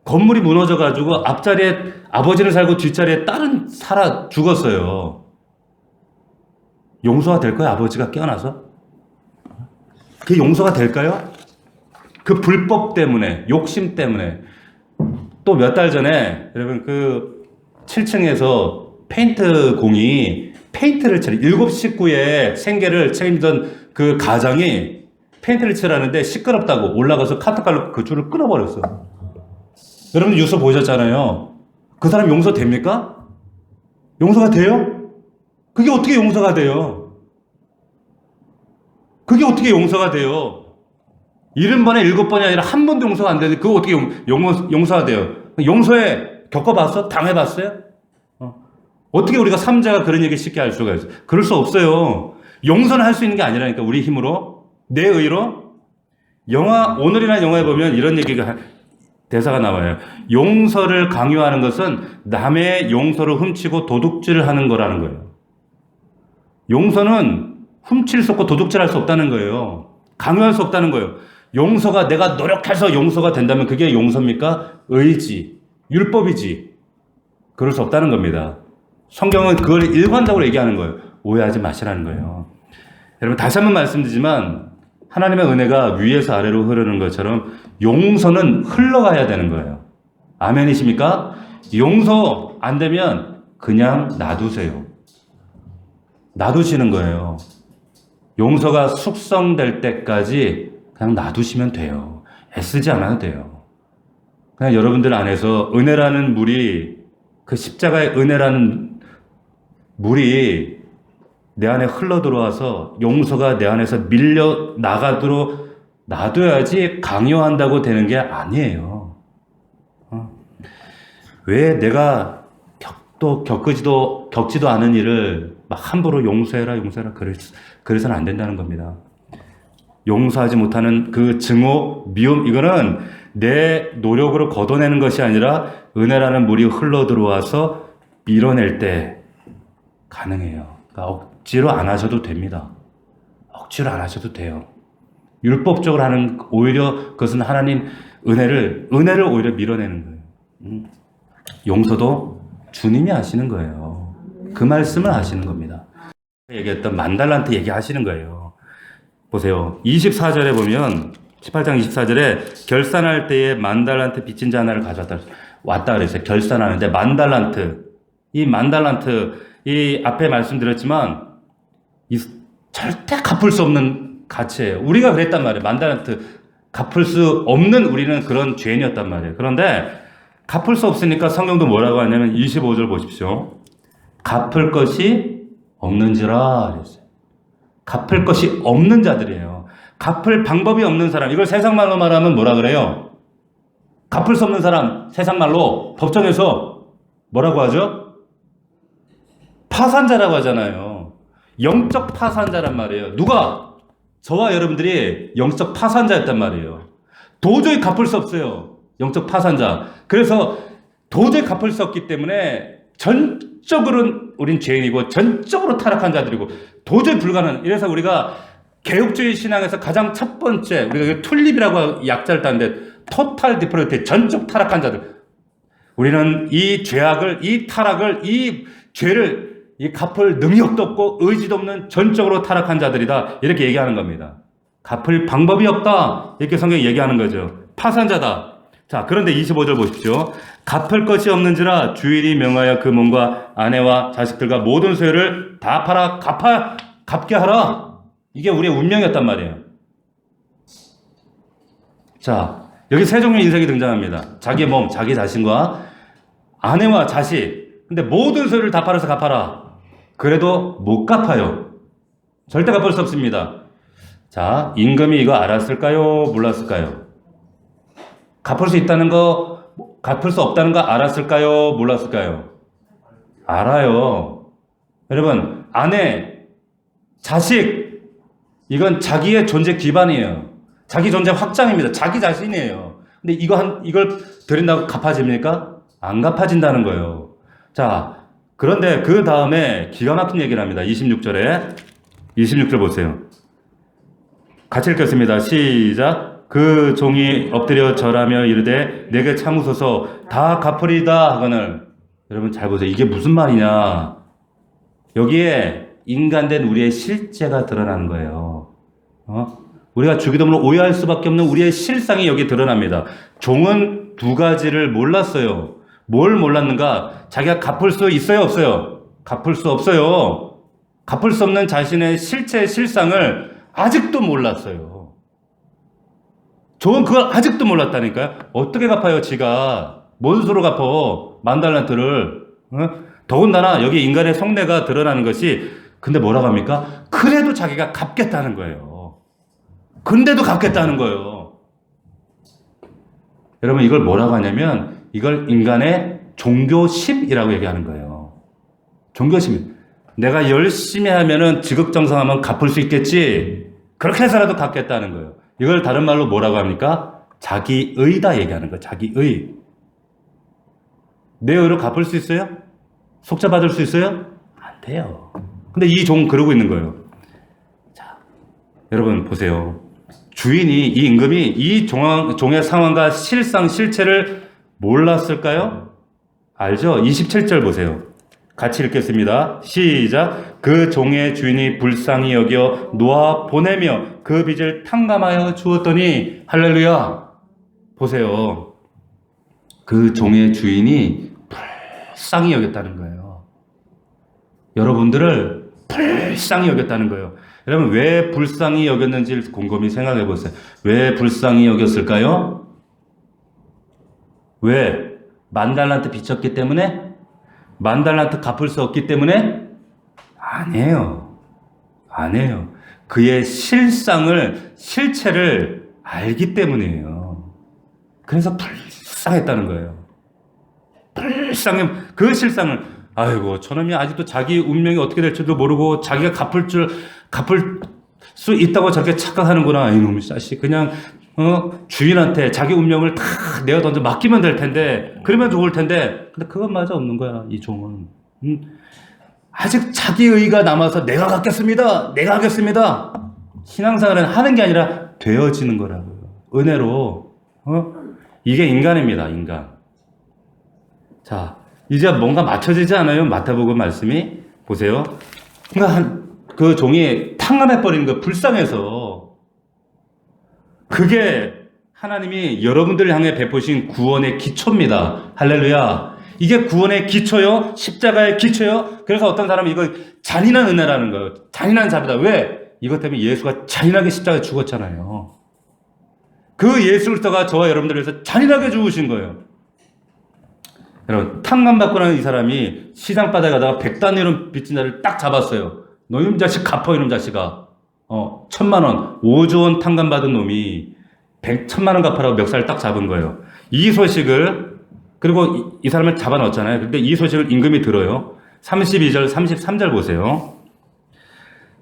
건물이 무너져가지고 앞자리에 아버지는 살고 뒷자리에 딸은 살아 죽었어요. 용서가 될까요? 아버지가 깨어나서? 그게 용서가 될까요? 그 불법 때문에, 욕심 때문에. 또 몇 달 전에 여러분 그 7층에서 페인트 공이 페인트를 칠해 7 식구의 생계를 책임지던 그 가장이 페인트를 칠하는데 시끄럽다고 올라가서 카트칼로 그 줄을 끊어버렸어. 여러분 뉴스 보셨잖아요. 그 사람 용서됩니까? 용서가 돼요? 그게 어떻게 용서가 돼요? 그게 어떻게 용서가 돼요? 70번에 7번이 아니라 한 번도 용서가 안 되는데 그거 어떻게 용서가 돼요? 용서해 겪어봤어? 당해봤어요? 어떻게 우리가 삼자가 그런 얘기 쉽게 할 수가 있어요? 그럴 수 없어요. 용서는 할 수 있는 게 아니라니까 우리 힘으로 내 의로. 오늘이나 영화에 보면 이런 얘기가 대사가 나와요. 용서를 강요하는 것은 남의 용서를 훔치고 도둑질을 하는 거라는 거예요. 용서는 훔칠 수 없고 도둑질할 수 없다는 거예요. 강요할 수 없다는 거예요. 용서가 내가 노력해서 용서가 된다면 그게 용서입니까? 의지, 율법이지. 그럴 수 없다는 겁니다. 성경은 그걸 일관적으로 얘기하는 거예요. 오해하지 마시라는 거예요. 여러분 다시 한번 말씀드리지만 하나님의 은혜가 위에서 아래로 흐르는 것처럼 용서는 흘러가야 되는 거예요. 아멘이십니까? 용서 안 되면 그냥 놔두세요. 놔두시는 거예요. 용서가 숙성될 때까지 그냥 놔두시면 돼요. 애쓰지 않아도 돼요. 그냥 여러분들 안에서 은혜라는 물이, 그 십자가의 은혜라는 물이 내 안에 흘러 들어와서 용서가 내 안에서 밀려 나가도록 놔둬야지 강요한다고 되는 게 아니에요. 왜 내가 겪지도 않은 일을 막 함부로 용서해라 그래서는 안 된다는 겁니다. 용서하지 못하는 그 증오, 미움, 이거는 내 노력으로 걷어내는 것이 아니라 은혜라는 물이 흘러 들어와서 밀어낼 때 가능해요. 그러니까 억지로 안 하셔도 됩니다. 억지로 안 하셔도 돼요. 율법적으로 하는 오히려 그것은 하나님 은혜를 오히려 밀어내는 거예요. 용서도 주님이 하시는 거예요. 그 말씀을 하시는 겁니다. 얘기했던 만달란트 얘기하시는 거예요. 보세요. 24절에 보면 18장 24절에 결산할 때에 만달란트 빚진 자 하나를 왔다 그랬어요. 결산하는데 이 만달란트 이 앞에 말씀드렸지만 절대 갚을 수 없는 가치예요. 우리가 그랬단 말이에요. 만달란트 갚을 수 없는 우리는 그런 죄인이었단 말이에요. 그런데 갚을 수 없으니까 성경도 뭐라고 하냐면 25절 보십시오. 갚을 것이 없는지라 그랬어요. 갚을 것이 없는 자들이에요. 갚을 방법이 없는 사람. 이걸 세상 말로 말하면 뭐라 그래요? 갚을 수 없는 사람, 세상 말로 법정에서 뭐라고 하죠? 파산자라고 하잖아요. 영적 파산자란 말이에요. 누가? 저와 여러분들이 영적 파산자였단 말이에요. 도저히 갚을 수 없어요. 영적 파산자. 그래서 도저히 갚을 수 없기 때문에 전적으로 우린 죄인이고 전적으로 타락한 자들이고 도저히 불가능. 이래서 우리가 개혁주의 신앙에서 가장 첫 번째 우리가 툴립이라고 약자를 따는데 토탈 디프로트, 전적 타락한 자들. 우리는 이 죄악을, 이 타락을, 이 죄를 이 갚을 능력도 없고 의지도 없는 전적으로 타락한 자들이다. 이렇게 얘기하는 겁니다. 갚을 방법이 없다. 이렇게 성경이 얘기하는 거죠. 파산자다. 자, 그런데 25절 보십시오. 갚을 것이 없는지라 주일이 명하여 그 몸과 아내와 자식들과 모든 소유를 다 팔아 갚게 하라. 이게 우리의 운명이었단 말이에요. 자, 여기 세 종류의 인생이 등장합니다. 자기 몸, 자기 자신과 아내와 자식, 근데 모든 소유를 다 팔아서 갚아라. 그래도 못 갚아요. 절대 갚을 수 없습니다. 자, 임금이 이거 알았을까요? 몰랐을까요? 갚을 수 있다는 거, 갚을 수 없다는 거 알았을까요? 몰랐을까요? 알아요. 여러분, 아내, 자식, 이건 자기의 존재 기반이에요. 자기 존재 확장입니다. 자기 자신이에요. 근데 이걸 드린다고 갚아집니까? 안 갚아진다는 거예요. 자, 그런데 그 다음에 기가 막힌 얘기를 합니다. 26절에. 26절 보세요. 같이 읽겠습니다. 시작. 그 종이 엎드려 절하며 이르되 내게 참으소서 다 갚으리다 하거늘. 여러분 잘 보세요. 이게 무슨 말이냐. 여기에 인간된 우리의 실제가 드러나는 거예요. 우리가 주기도문을 오해할 수밖에 없는 우리의 실상이 여기 드러납니다. 종은 두 가지를 몰랐어요. 뭘 몰랐는가? 자기가 갚을 수 있어요, 없어요? 갚을 수 없어요. 갚을 수 없는 자신의 실체, 실상을 아직도 몰랐어요. 종은 그걸 아직도 몰랐다니까요. 어떻게 갚아요, 지가? 뭔 수로 갚아? 10,000달란트를. 더군다나 여기 인간의 속내가 드러나는 것이 근데 뭐라고 합니까? 그래도 자기가 갚겠다는 거예요. 근데도 갚겠다는 거예요. 여러분 이걸 뭐라고 하냐면 이걸 인간의 종교심이라고 얘기하는 거예요. 종교심. 내가 열심히 하면은 지극정성하면 갚을 수 있겠지. 그렇게 해서라도 갚겠다는 거예요. 이걸 다른 말로 뭐라고 합니까? 자기의다 얘기하는 거예요. 자기의. 내 의로 갚을 수 있어요? 속죄받을 수 있어요? 안 돼요. 근데 이 종 그러고 있는 거예요. 자, 여러분 보세요. 주인이 이 임금이 이 종의 상황과 실상 실체를 몰랐을까요? 알죠? 27절 보세요. 같이 읽겠습니다. 시작. 그 종의 주인이 불쌍히 여겨 놓아 보내며 그 빚을 탕감하여 주었더니 할렐루야. 보세요. 그 종의 주인이 불쌍히 여겼다는 거예요. 여러분들을 불쌍히 여겼다는 거예요. 여러분 왜 불쌍히 여겼는지 곰곰이 생각해 보세요. 왜 불쌍히 여겼을까요? 왜? 10,000달란트 빚졌기 때문에? 10,000달란트 갚을 수 없기 때문에? 아니에요. 아니에요. 그의 실상을, 실체를 알기 때문이에요. 그래서 불쌍했다는 거예요. 불쌍해. 그 실상을, 아이고, 저놈이 아직도 자기 운명이 어떻게 될지도 모르고 자기가 갚을 수 있다고 저렇게 착각하는구나. 이놈의 자식. 그냥, 주인한테 자기 운명을 다 내어 던져 맡기면 될 텐데, 그러면 좋을 텐데, 근데 그것마저 없는 거야, 이 종은. 아직 자기 의가 남아서 내가 갖겠습니다. 내가 하겠습니다. 신앙생활은 하는 게 아니라 되어지는 거라고요. 은혜로. 이게 인간입니다, 인간. 자, 이제 뭔가 맞춰지지 않아요? 마태복음 말씀이? 보세요. 그러니까 그 종이 탕감해버리는 거 불쌍해서. 그게 하나님이 여러분들을 향해 베푸신 구원의 기초입니다. 할렐루야. 이게 구원의 기초요? 십자가의 기초요? 그래서 어떤 사람은 이거 잔인한 은혜라는 거예요. 잔인한 자비다. 왜? 이것 때문에 예수가 잔인하게 십자가에 죽었잖아요. 그 예수 그리스도가 저와 여러분들을 위해서 잔인하게 죽으신 거예요. 여러분, 탕감받고 나는 이 사람이 시장바닥에 가다가 100단위로 빚진 자를 딱 잡았어요. 너 이놈 자식 갚어, 이놈 자식아. 1,000,000원, 5조 원 탕감받은 놈이 1,000,000원 갚으라고 멱살을 딱 잡은 거예요. 이 소식을, 그리고 이 사람을 잡아 넣었잖아요. 근데 이 소식을 임금이 들어요. 32절, 33절 보세요.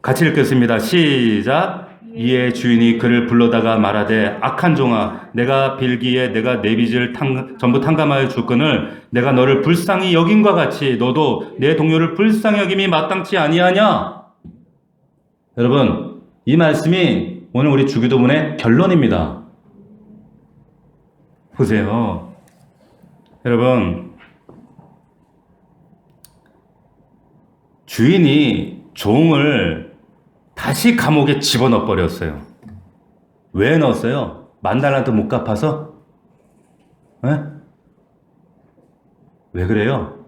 같이 읽겠습니다. 시작. 이에 주인이 그를 불러다가 말하되 악한 종아 내가 빌기에 내가 내 빚을 전부 탕감하여 줄거늘 내가 너를 불쌍히 여김과 같이 너도 내 동료를 불쌍히 여김이 마땅치 아니하냐? 여러분 이 말씀이 오늘 우리 주기도문의 결론입니다. 보세요. 여러분 주인이 종을 다시 감옥에 집어넣어 버렸어요. 왜 넣었어요? 10,000달란트 못 갚아서? 에? 왜 그래요?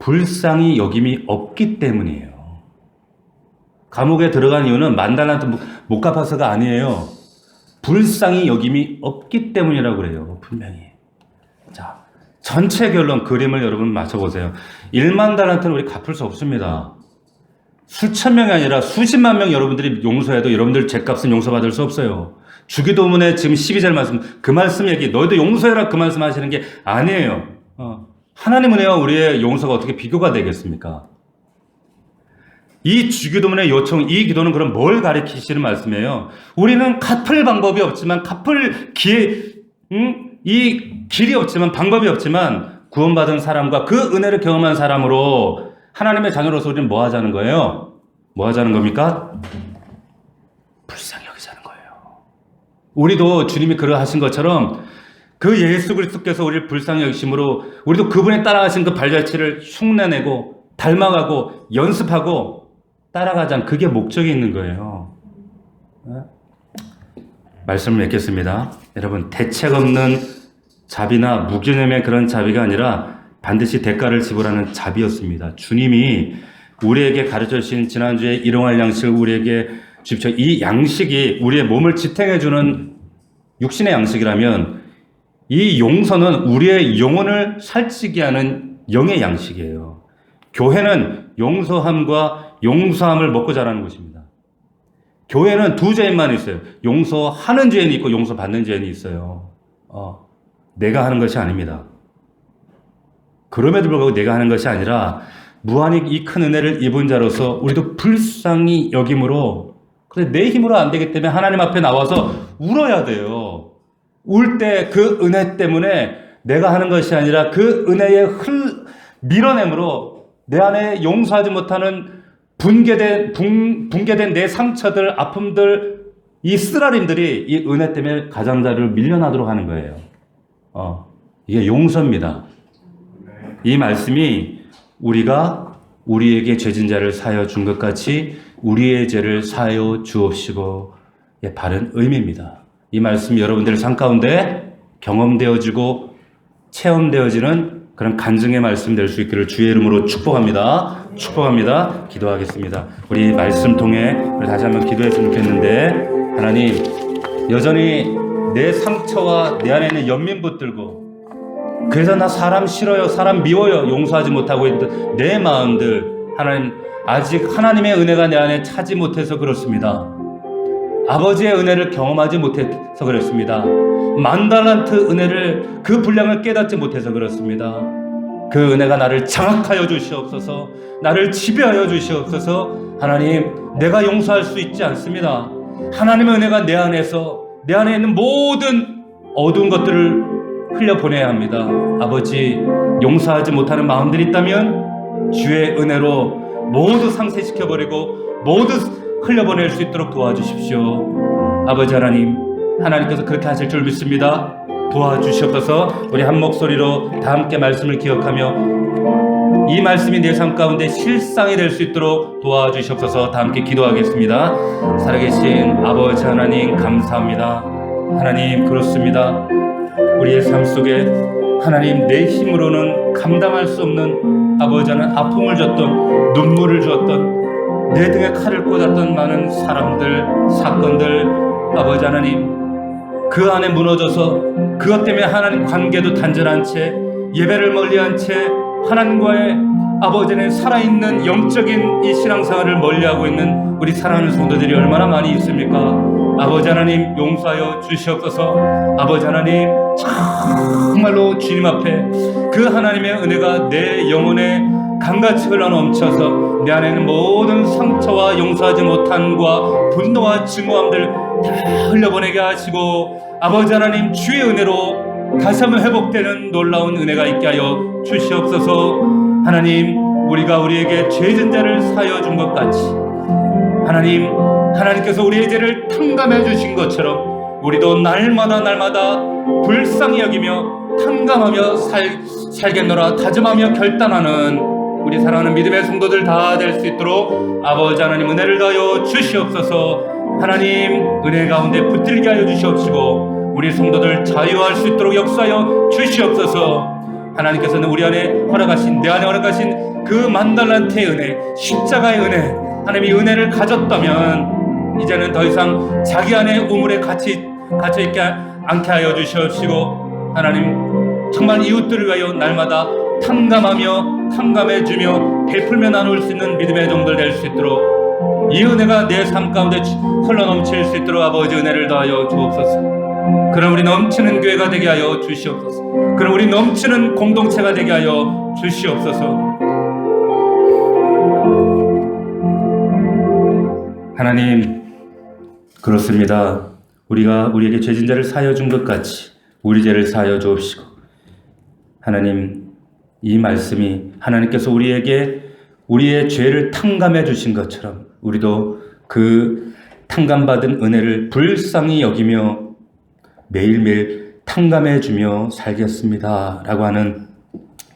불쌍히 여김이 없기 때문이에요. 감옥에 들어간 이유는 10,000달란트 못 갚아서가 아니에요. 불쌍히 여김이 없기 때문이라고 그래요. 분명히. 자, 전체 결론 그림을 여러분 맞춰보세요. 1만 달란트는 우리 갚을 수 없습니다. 수천 명이 아니라 수십만 명 여러분들이 용서해도 여러분들 죄값은 용서받을 수 없어요. 주기도문에 지금 12절 말씀, 그 말씀 얘기, 너희도 용서해라 그 말씀 하시는 게 아니에요. 하나님 은혜와 우리의 용서가 어떻게 비교가 되겠습니까? 이 주기도문의 요청, 이 기도는 그럼 뭘 가리키시는 말씀이에요? 우리는 갚을 방법이 없지만, 갚을 이 길이 없지만, 방법이 없지만, 구원받은 사람과 그 은혜를 경험한 사람으로 하나님의 자녀로서 우리는 뭐 하자는 거예요? 뭐 하자는 겁니까? 불쌍히 여기자는 거예요. 우리도 주님이 그러하신 것처럼 그 예수 그리스도께서 우리를 불쌍히 여기심으로 우리도 그분이 따라가신 그 발자취를 흉내내고 닮아가고 연습하고 따라가자는 그게 목적이 있는 거예요. 말씀을 맺겠습니다. 여러분, 대책 없는 자비나 무개념의 그런 자비가 아니라 반드시 대가를 지불하는 자비였습니다. 주님이 우리에게 가르쳐 주신 지난주에 일용할 양식을 우리에게 주십시오. 이 양식이 우리의 몸을 지탱해주는 육신의 양식이라면 이 용서는 우리의 영혼을 살찌게 하는 영의 양식이에요. 교회는 용서함과 용서함을 먹고 자라는 곳입니다. 교회는 두 죄인만 있어요. 용서하는 죄인이 있고 용서받는 죄인이 있어요. 내가 하는 것이 아닙니다. 그럼에도 불구하고 내가 하는 것이 아니라 무한히 이 큰 은혜를 입은 자로서 우리도 불쌍히 여김으로, 그런데 내 힘으로 안 되기 때문에 하나님 앞에 나와서 울어야 돼요. 울 때 그 은혜 때문에 내가 하는 것이 아니라 그 은혜의 밀어냄으로 내 안에 용서하지 못하는 붕괴된 내 상처들, 아픔들, 이 쓰라림들이 이 은혜 때문에 가장자리로 밀려나도록 하는 거예요. 이게 용서입니다. 이 말씀이 우리가 우리에게 죄진 자를 사하여 준 것 같이 우리의 죄를 사하여 주옵시고의 바른 의미입니다. 이 말씀이 여러분들의 삶 가운데 경험되어지고 체험되어지는 그런 간증의 말씀 될 수 있기를 주의 이름으로 축복합니다. 축복합니다. 기도하겠습니다. 우리 말씀 통해 우리 다시 한번 기도했으면 좋겠는데, 하나님, 여전히 내 상처와 내 안에 있는 연민 붙들고, 그래서 나 사람 싫어요, 사람 미워요, 용서하지 못하고 있는 내 마음들, 하나님, 아직 하나님의 은혜가 내 안에 차지 못해서 그렇습니다. 아버지의 은혜를 경험하지 못해서 그렇습니다. 만달란트 은혜를, 그 분량을 깨닫지 못해서 그렇습니다. 그 은혜가 나를 장악하여 주시옵소서, 나를 지배하여 주시옵소서. 하나님, 내가 용서할 수 있지 않습니다. 하나님의 은혜가 내 안에서, 내 안에 있는 모든 어두운 것들을 흘려보내야 합니다. 아버지, 용서하지 못하는 마음들이 있다면 주의 은혜로 모두 상쇄시켜버리고 모두 흘려보낼 수 있도록 도와주십시오. 아버지 하나님, 하나님께서 그렇게 하실 줄 믿습니다. 도와주시옵소서. 우리 한 목소리로 다 함께 말씀을 기억하며 이 말씀이 내 삶 가운데 실상이 될 수 있도록 도와주시옵소서. 다 함께 기도하겠습니다. 살아계신 아버지 하나님, 감사합니다. 하나님, 그렇습니다. 우리의 삶 속에 하나님, 내 힘으로는 감당할 수 없는 아버지 하나님, 아픔을 줬던, 눈물을 주었던, 내 등에 칼을 꽂았던 많은 사람들, 사건들, 아버지 하나님, 그 안에 무너져서 그것 때문에 하나님 관계도 단절한 채, 예배를 멀리한 채 하나님과의 아버지는 살아있는 영적인 이 신앙생활을 멀리하고 있는 우리 사랑하는 성도들이 얼마나 많이 있습니까? 아버지 하나님, 용서하여 주시옵소서. 아버지 하나님, 정말로 주님 앞에 그 하나님의 은혜가 내 영혼에 강같이 흘러넘쳐서 내 안에 있는 모든 상처와 용서하지 못함과 분노와 증오함들 다 흘려보내게 하시고, 아버지 하나님, 주의 은혜로 다시 한번 회복되는 놀라운 은혜가 있게 하여 주시옵소서. 하나님, 우리가 우리에게 죄진 자를 사하여 준 것 같이 하나님, 하나님께서 우리의 죄를 탕감해 주신 것처럼 우리도 날마다 불쌍히 여기며 탕감하며 살겠노라 다짐하며 결단하는 우리 사랑하는 믿음의 성도들 다 될 수 있도록 아버지 하나님, 은혜를 더하여 주시옵소서. 하나님, 은혜 가운데 붙들게 하여 주시옵시고 우리 성도들 자유할 수 있도록 역사하여 주시옵소서. 하나님께서는 우리 안에 허락하신, 내 안에 허락하신 그 만달란트의 은혜, 십자가의 은혜, 하나님이 은혜를 가졌다면 이제는 더 이상 자기 안에 우물에 갇혀있지 않게 하여 주시옵시고, 하나님, 정말 이웃들을 위하여 날마다 탕감하며 탕감해주며 베풀며 나눌 수 있는 믿음의 종들 될 수 있도록 이 은혜가 내 삶 가운데 흘러넘칠 수 있도록 아버지 은혜를 더하여 주옵소서. 그럼 우리 넘치는 교회가 되게 하여 주시옵소서. 그럼 우리 넘치는 공동체가 되게 하여 주시옵소서. 하나님, 그렇습니다. 우리가 우리에게 죄진자를 사하여 준 것 같이 우리 죄를 사하여 주옵시고, 하나님, 이 말씀이 하나님께서 우리에게 우리의 죄를 탕감해 주신 것처럼 우리도 그 탕감받은 은혜를 불쌍히 여기며 매일매일 탕감해 주며 살겠습니다 라고 하는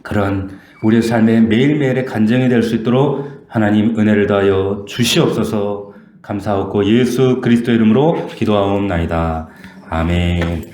그런 우리의 삶의 매일매일의 간증이 될 수 있도록 하나님 은혜를 더하여 주시옵소서. 감사하고 예수 그리스도의 이름으로 기도하옵나이다. 아멘.